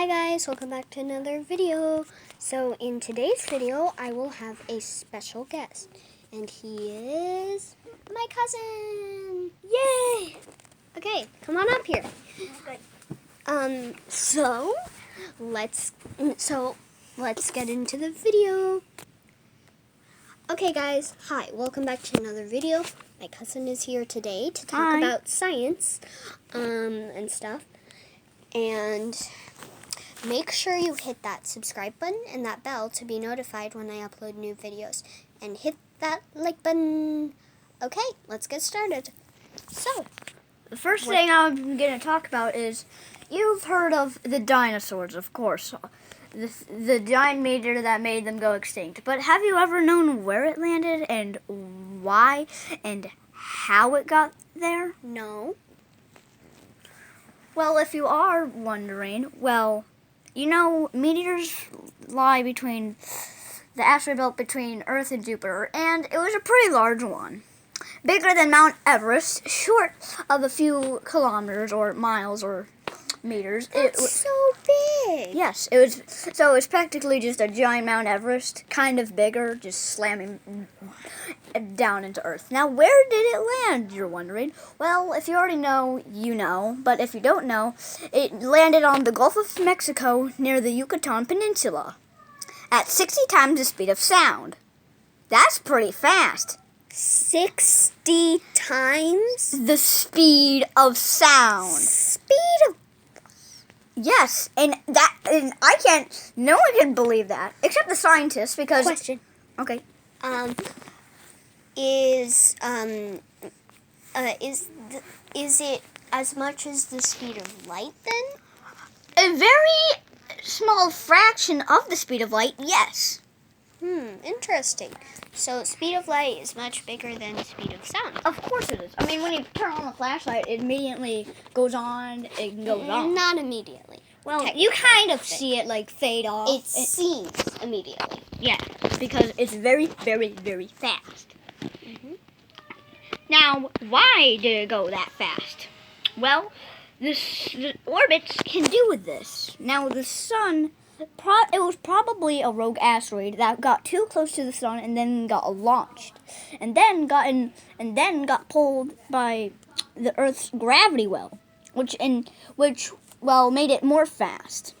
Hi guys, welcome back to another video. So in today's video, I will have a special guest, and he is my cousin. Yay! Okay, come on up here. So let's get into the video. Okay guys, hi, welcome back to another video. My cousin is here today to talk about science and stuff. And make sure you hit that subscribe button and that bell to be notified when I upload new videos. And hit that like button. Okay, let's get started. So, the first thing I'm going to talk about is, you've heard of the dinosaurs, of course. The giant meteor that made them go extinct. But have you ever known where it landed and why and how it got there? no. Well, if you are wondering, meteors lie between the asteroid belt between Earth and Jupiter, and it was a pretty large one. Bigger than Mount Everest, short of a few kilometers or miles or meters. That's so big. Yes, it was. So it's practically just a giant Mount Everest, kind of bigger, just slamming down into Earth. Now, where did it land, you're wondering? Well, if you already know, you know. But if you don't know, it landed on the Gulf of Mexico near the Yucatan Peninsula at 60 times the speed of sound. That's pretty fast. 60 times the speed of sound. Speed of... Yes, and I can't. No one can believe that except the scientists, because. Question. Okay. Is it as much as the speed of light then? A very small fraction of the speed of light. Yes. Interesting. So speed of light is much bigger than speed of sound. Of course it is. I mean, when you turn on the flashlight, it immediately goes on. It goes on. Not immediately. Well, you kind of see it like fade off. It seems immediately. Yeah, because it's very, very, very fast. Now, why did it go that fast? Well, the orbits can do with this. Now, the sun, it was probably a rogue asteroid that got too close to the sun and then got launched, and then got pulled by the Earth's gravity well, which made it more fast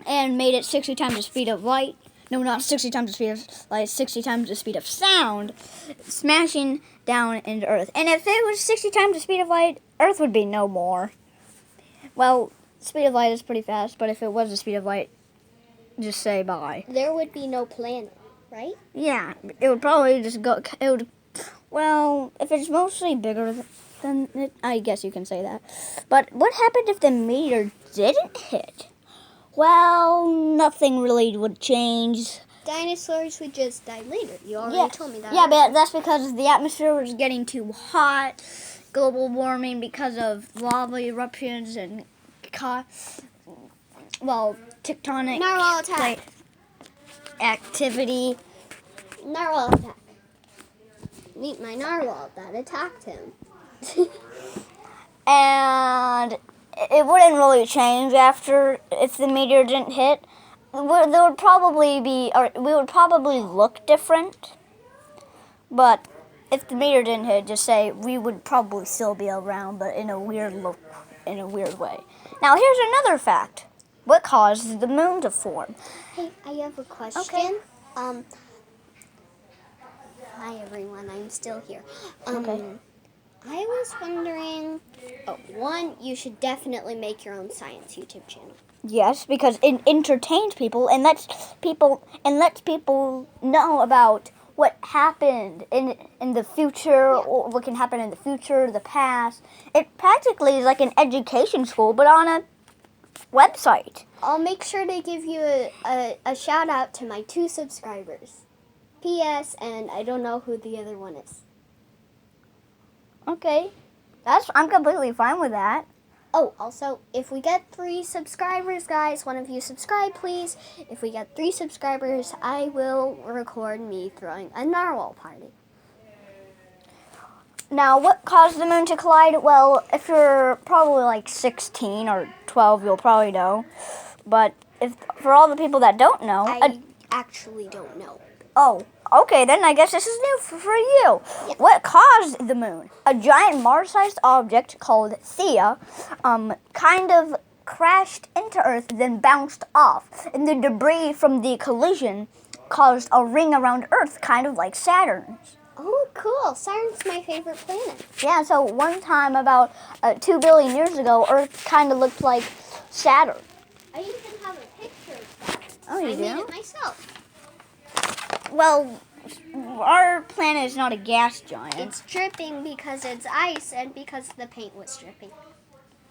and made it 60 times the speed of light. No, not 60 times the speed of light, 60 times the speed of sound, smashing down into Earth. And if it was 60 times the speed of light, Earth would be no more. Well, speed of light is pretty fast, but if it was the speed of light, just say bye. There would be no planet, right? Yeah, it would probably just go, if it's mostly bigger than it, I guess you can say that. But what happened if the meteor didn't hit? Well, nothing really would change. Dinosaurs would just die later. You already told me that. Yeah, but that's because the atmosphere was getting too hot, global warming because of lava eruptions and tectonic Narwhal attack. Activity. Narwhal attack. Meet my narwhal that attacked him. And it wouldn't really change if the meteor didn't hit. We would probably look different. But if the meteor didn't hit, just say we would probably still be around, but in a weird way. Now here's another fact. What caused the moon to form? Hey, I have a question. Okay. Hi everyone, I'm still here. Okay. I was wondering, one, you should definitely make your own science YouTube channel. Yes, because it entertains people and lets people know about what happened in the future, or what can happen in the future, the past. It practically is like an education school, but on a website. I'll make sure to give you a shout out to my 2 subscribers. P.S. and I don't know who the other one is. Okay, I'm completely fine with that. Oh, also, if we get 3 subscribers, guys, one of you subscribe, please. If we get 3 subscribers, I will record me throwing a narwhal party. Now, what caused the moon to collide? Well, if you're probably like 16 or 12, you'll probably know. But if for all the people that don't know, I actually don't know. oh, okay, then I guess this is new for you. Yeah. What caused the moon? A giant Mars-sized object called Theia, kind of crashed into Earth, then bounced off, and the debris from the collision caused a ring around Earth, kind of like Saturn's. Oh, cool. Saturn's my favorite planet. Yeah, so one time about 2 billion years ago, Earth kind of looked like Saturn. I even have a picture of Saturn. Oh, you I made do? it myself. Well, our planet is not a gas giant. It's dripping because it's ice and because the paint was dripping.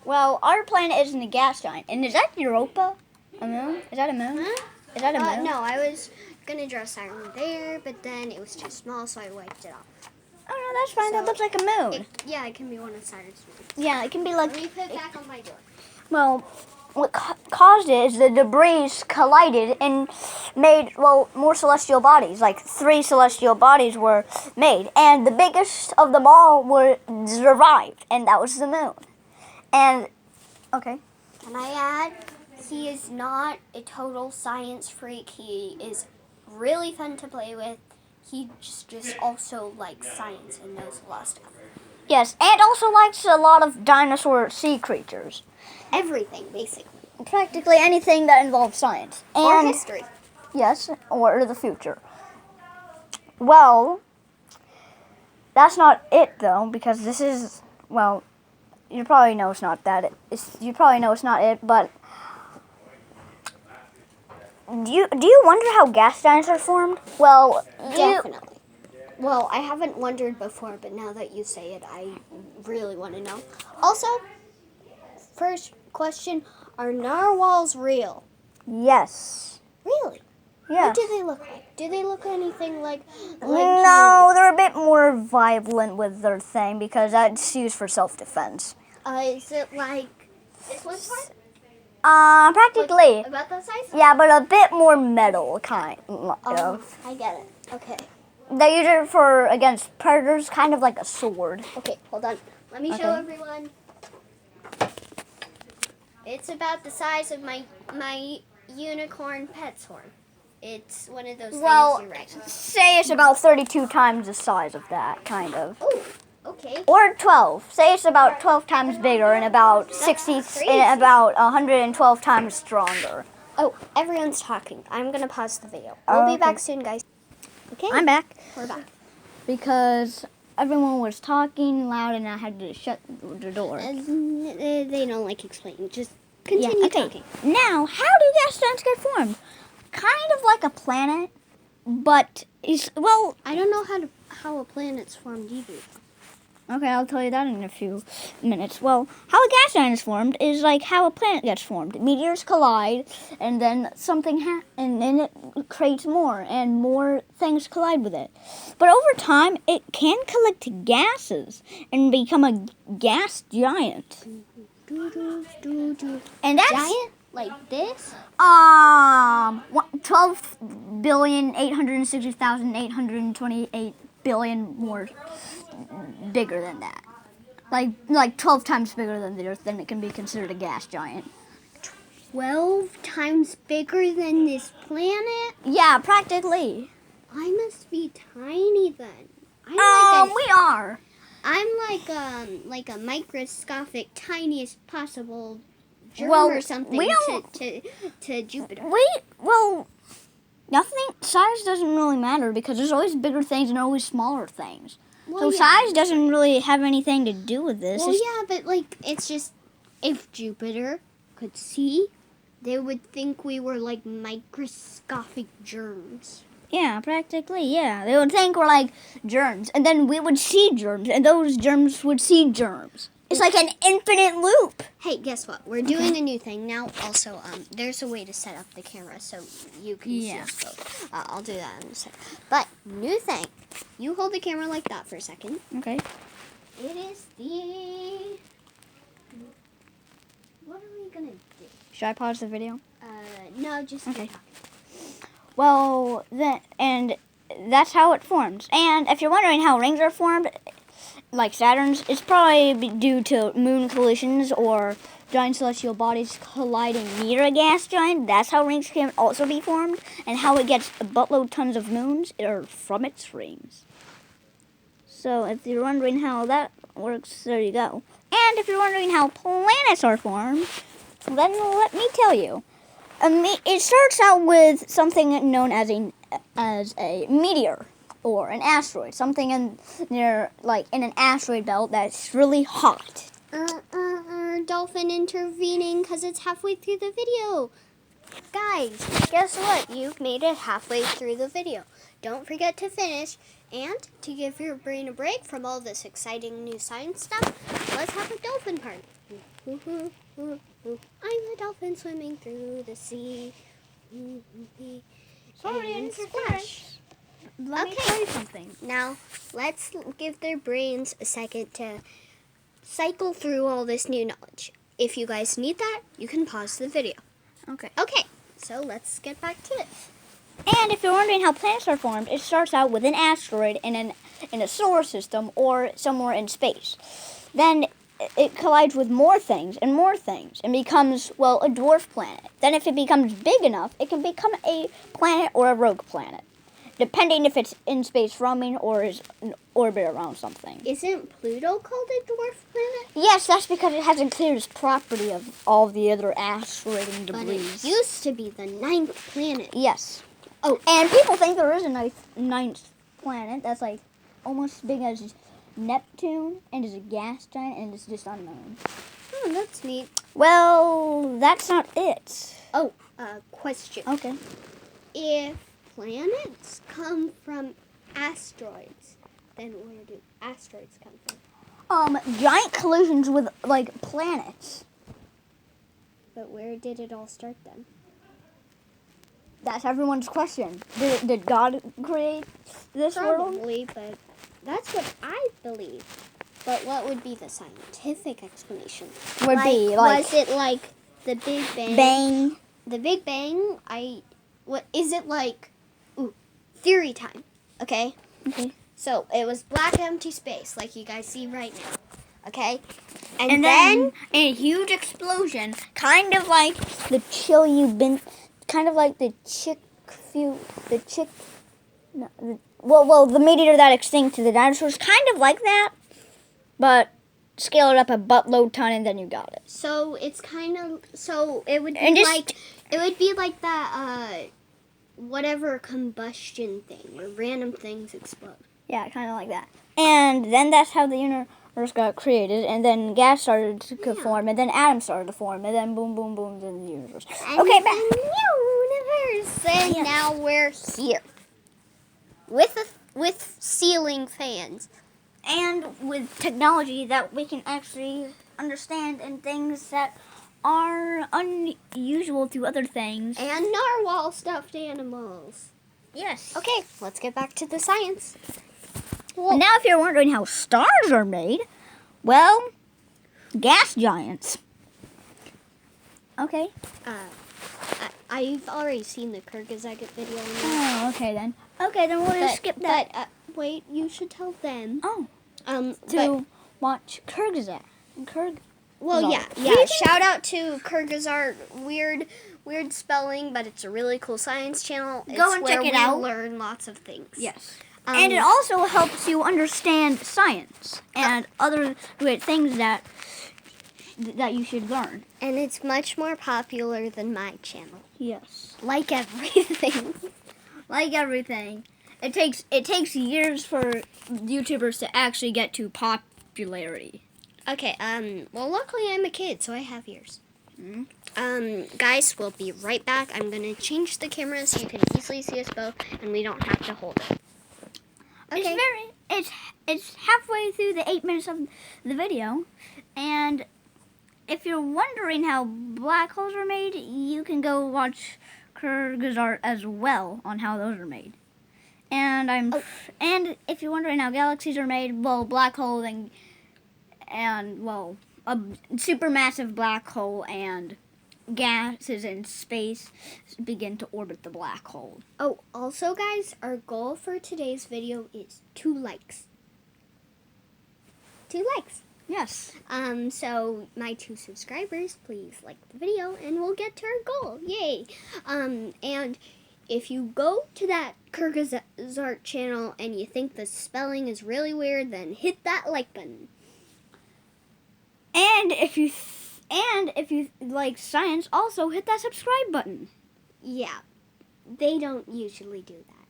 Well, our planet isn't a gas giant. And is that Europa? A moon? Is that a moon? Huh? Is that a moon? No, I was going to draw Saturn there, but then it was too small, so I wiped it off. Oh, no, that's fine. So, that looks like a moon. It can be one of Saturn's moons. Yeah, it can be like... Let me put it back on my door. Well, what caused it is the debris collided and made, well, more celestial bodies. Like 3 celestial bodies were made. And the biggest of them all were survived, and that was the moon. And, okay. Can I add? He is not a total science freak. He is really fun to play with. He just also likes science and knows a lot of stuff. Yes, and also likes a lot of dinosaur sea creatures. Everything, basically. Practically anything that involves science. Or And history. yes, or the future. Well, that's not it though, because this is, well, you probably know it's not that. You probably know it's not it, but do you wonder how gas giants are formed? Well, Definitely. Well, I haven't wondered before, but now that you say it, I really want to know. Also, first question, are narwhals real? Yes. Really? Yeah. What do they look like? Do they look anything like No, they're a bit more violent with their thing because that's used for self-defense. Is it like this one part? Practically. About that size? Yeah, but a bit more metal kind of. I get it. Okay. They use it for against predators, kind of like a sword. Okay, hold on. Let me show Okay. everyone. It's about the size of my unicorn pet's horn. It's one of those things you write. Say it's about 32 times the size of that, kind of. Oh, okay. Or 12. Say it's about 12 times bigger and about 60, crazy. and about 112 times stronger. Oh, everyone's talking. I'm gonna pause the video. We'll be Okay. back soon, guys. Okay. I'm back. We're back. Because everyone was talking loud and I had to shut the door. They don't like explaining. Just continue talking. Now, how do gas giants get formed? Kind of like a planet, but I don't know how a planet's formed either. okay, I'll tell you that in a few minutes. Well, how a gas giant is formed is like how a planet gets formed. Meteors collide, and then something and then it creates more, and more things collide with it. But over time, it can collect gases and become a gas giant. And that's Giant? Like this? 12,860,828 billion more bigger than that. Like 12 times bigger than the Earth, then it can be considered a gas giant. 12 times bigger than this planet? Yeah, practically. I must be tiny then. We are. I'm like a microscopic, tiniest possible germ Well, or something we don't- to Jupiter. Nothing, size doesn't really matter because there's always bigger things and always smaller things. Well, So yeah. size doesn't really have anything to do with this. Well, It's- yeah, but like it's just if Jupiter could see, they would think we were like microscopic germs. Yeah, practically, yeah. They would think we're like germs, and then we would see germs, and those germs would see germs. It's like an infinite loop. Hey, guess what? We're doing a new thing now. Also, there's a way to set up the camera so you can see us both. I'll do that in a second. But, new thing. You hold the camera like that for a second. Okay. It is the... What are we going to do? Should I pause the video? No, just keep Okay. talking. Well, that's how it forms. And if you're wondering how rings are formed, like Saturn's, it's probably due to moon collisions or giant celestial bodies colliding near a gas giant. That's how rings can also be formed, and how it gets a buttload tons of moons are from its rings. So if you're wondering how that works, there you go. And if you're wondering how planets are formed, then let me tell you. It starts out with something known as a meteor or an asteroid, something in an asteroid belt that's really hot. Dolphin intervening because it's halfway through the video. Guys, guess what? You've made it halfway through the video. Don't forget to finish. And to give your brain a break from all this exciting new science stuff, let's have a dolphin party. I'm a dolphin swimming through the sea. Sorry, And interference. Let me tell you something. Now, let's give their brains a second to cycle through all this new knowledge. If you guys need that, you can pause the video. Okay. Okay, so let's get back to it. And if you're wondering how planets are formed, it starts out with an asteroid in a solar system or somewhere in space. Then it collides with more things and becomes, well, a dwarf planet. Then if it becomes big enough, it can become a planet or a rogue planet, depending if it's in space roaming or is in orbit around something. Isn't Pluto called a dwarf planet? Yes, that's because it hasn't cleared its property of all the other asteroid and But debris. it used to be the 9th planet. Yes. Oh, and people think there is a ninth planet that's like almost as big as Neptune and is a gas giant and it's just unknown. Oh, that's neat. Well, that's not it. Oh, question. Okay. If planets come from asteroids, then where do asteroids come from? Giant collisions with like planets. But where did it all start then? That's everyone's question. Did God create this world? Probably, but that's what I believe. But what would be the scientific explanation? Would be like was it like the Big Bang? bang. The Big Bang. What is it like? Ooh, theory time. Okay. Okay. So it was black empty space, like you guys see right now. Okay. And then a huge explosion, kind of like the the meteor that extincted the dinosaurs, kind of like that, but scale it up a buttload ton and then you got it. So it's kind of it would be And just- like that whatever combustion thing where random things explode. Yeah, kind of like that. And then that's how the universe got created, and then gas started to form, and then atoms started to form, and then boom, boom, boom, then the universe. And Okay, the back. universe. And Yes. now we're here with ceiling fans. And with technology that we can actually understand and things that are unusual to other things. And narwhal stuffed animals. Yes. Okay, let's get back to the science. Now, if you're wondering how stars are made, well, gas giants. Okay. I've already seen the Kyrgyzstan video. Oh, okay then. Okay, then we'll just skip that. But wait, you should tell them. Oh, But, to watch Kyrgyzstan. well, no. yeah. Shout out to Kyrgyzstan. Weird spelling, but it's a really cool science channel. Go and check it out. Learn lots of things. Yes. And it also helps you understand science and other great things that you should learn. And it's much more popular than my channel. Yes. Like everything. Like everything, it takes years for YouTubers to actually get to popularity. Okay. Well, luckily I'm a kid, so I have years. Mm-hmm. Guys, we'll be right back. I'm gonna change the camera so you can easily see us both, and we don't have to hold it. Okay. It's halfway through the 8 minutes of the video, and if you're wondering how black holes are made, you can go watch Kyrgyzstan as well on how those are made. And and if you're wondering how galaxies are made, well, black hole and well, a supermassive black hole and gases in space begin to orbit the black hole. Oh, also, guys, our goal for today's video is 2 likes. 2 likes. Yes. So my 2 subscribers, please like the video and we'll get to our goal. Yay. And if you go to that Kurgazart channel and you think the spelling is really weird, then hit that like button. And if you like science, also hit that subscribe button. Yeah. They don't usually do that.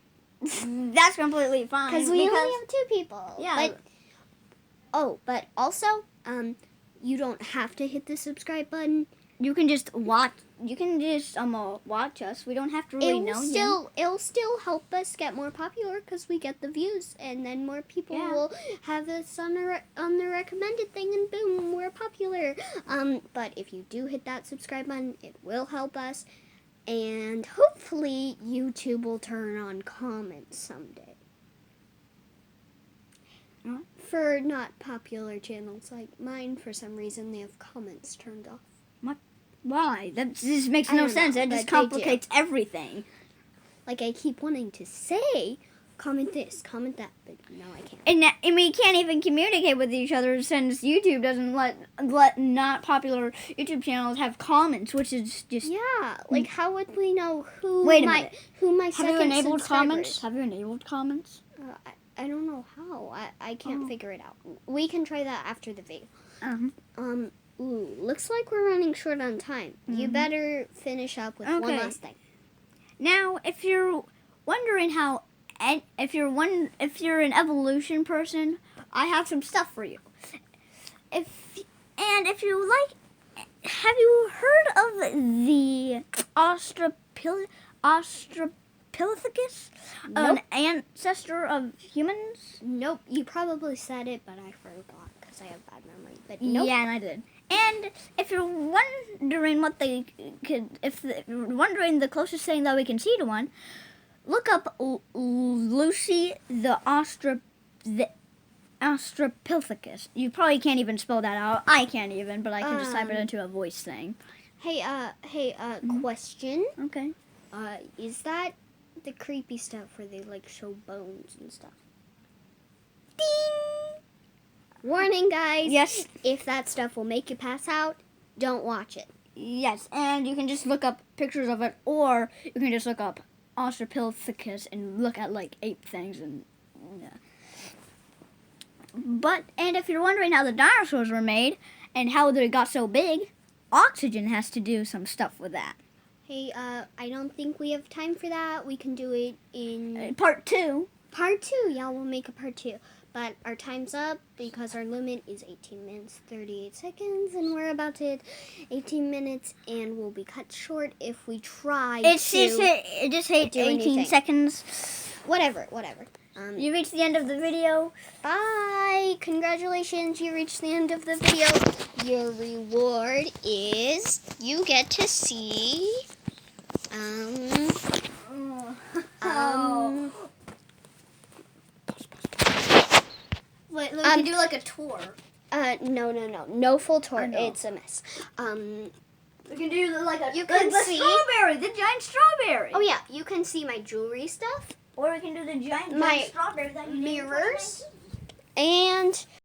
That's completely fine. Because we only have 2 people. Yeah. But also, you don't have to hit the subscribe button. You can just watch. You can just watch us. We don't have to really know you. It'll still help us get more popular because we get the views, and then more people will have us on the recommended thing, and boom, we're popular. But if you do hit that subscribe button, it will help us, and hopefully YouTube will turn on comments someday. What? For not popular channels like mine, for some reason they have comments turned off. Why? That just makes I no don't sense. know, It but just they complicates everything. Like, I keep wanting to say, comment this, comment that, but no, I can't. And we can't even communicate with each other since YouTube doesn't let not popular YouTube channels have comments, which is just. Yeah, like, how would we know who Wait a my minute. who my Have second you enabled subscriber comments? is? Have you enabled comments? I don't know how. I can't figure it out. We can try that after the video. Ooh, looks like we're running short on time. You better finish up with one Okay. last thing. Now, if you're wondering how, if you're an evolution person, I have some stuff for you. If you like, have you heard of the Australopithecus, Nope. an ancestor of humans? Nope, you probably said it, but I forgot because I have bad memory. But nope. Yeah, and I did. And if you're wondering what they could, if you're wondering the closest thing that we can see to one, look up Lucy the Australopithecus. You probably can't even spell that out. I can't even, but I can just type it into a voice thing. Hey, question. Okay. Is that the creepy stuff where they like show bones and stuff? Ding! Warning, guys. Yes. If that stuff will make you pass out, don't watch it. Yes, and you can just look up pictures of it, or you can just look up Australopithecus and look at like 8 things and. Yeah. And if you're wondering how the dinosaurs were made and how they got so big, oxygen has to do some stuff with that. Hey, I don't think we have time for that. We can do it in Part 2. part 2. Yeah, we'll make a part 2. But our time's up because our limit is 18 minutes, 38 seconds, and we're about to hit 18 minutes, and we'll be cut short if we try It just hit do 18 anything. seconds. Whatever. You reached the end of the video. Bye! Congratulations, you reached the end of the video. Your reward is you get to see Wait, we can do like a tour. no full tour. I know. It's a mess. We can do like a You can the see- strawberry, the giant strawberry. Oh yeah, you can see my jewelry stuff Or we can do the giant My strawberry that you did. mirrors and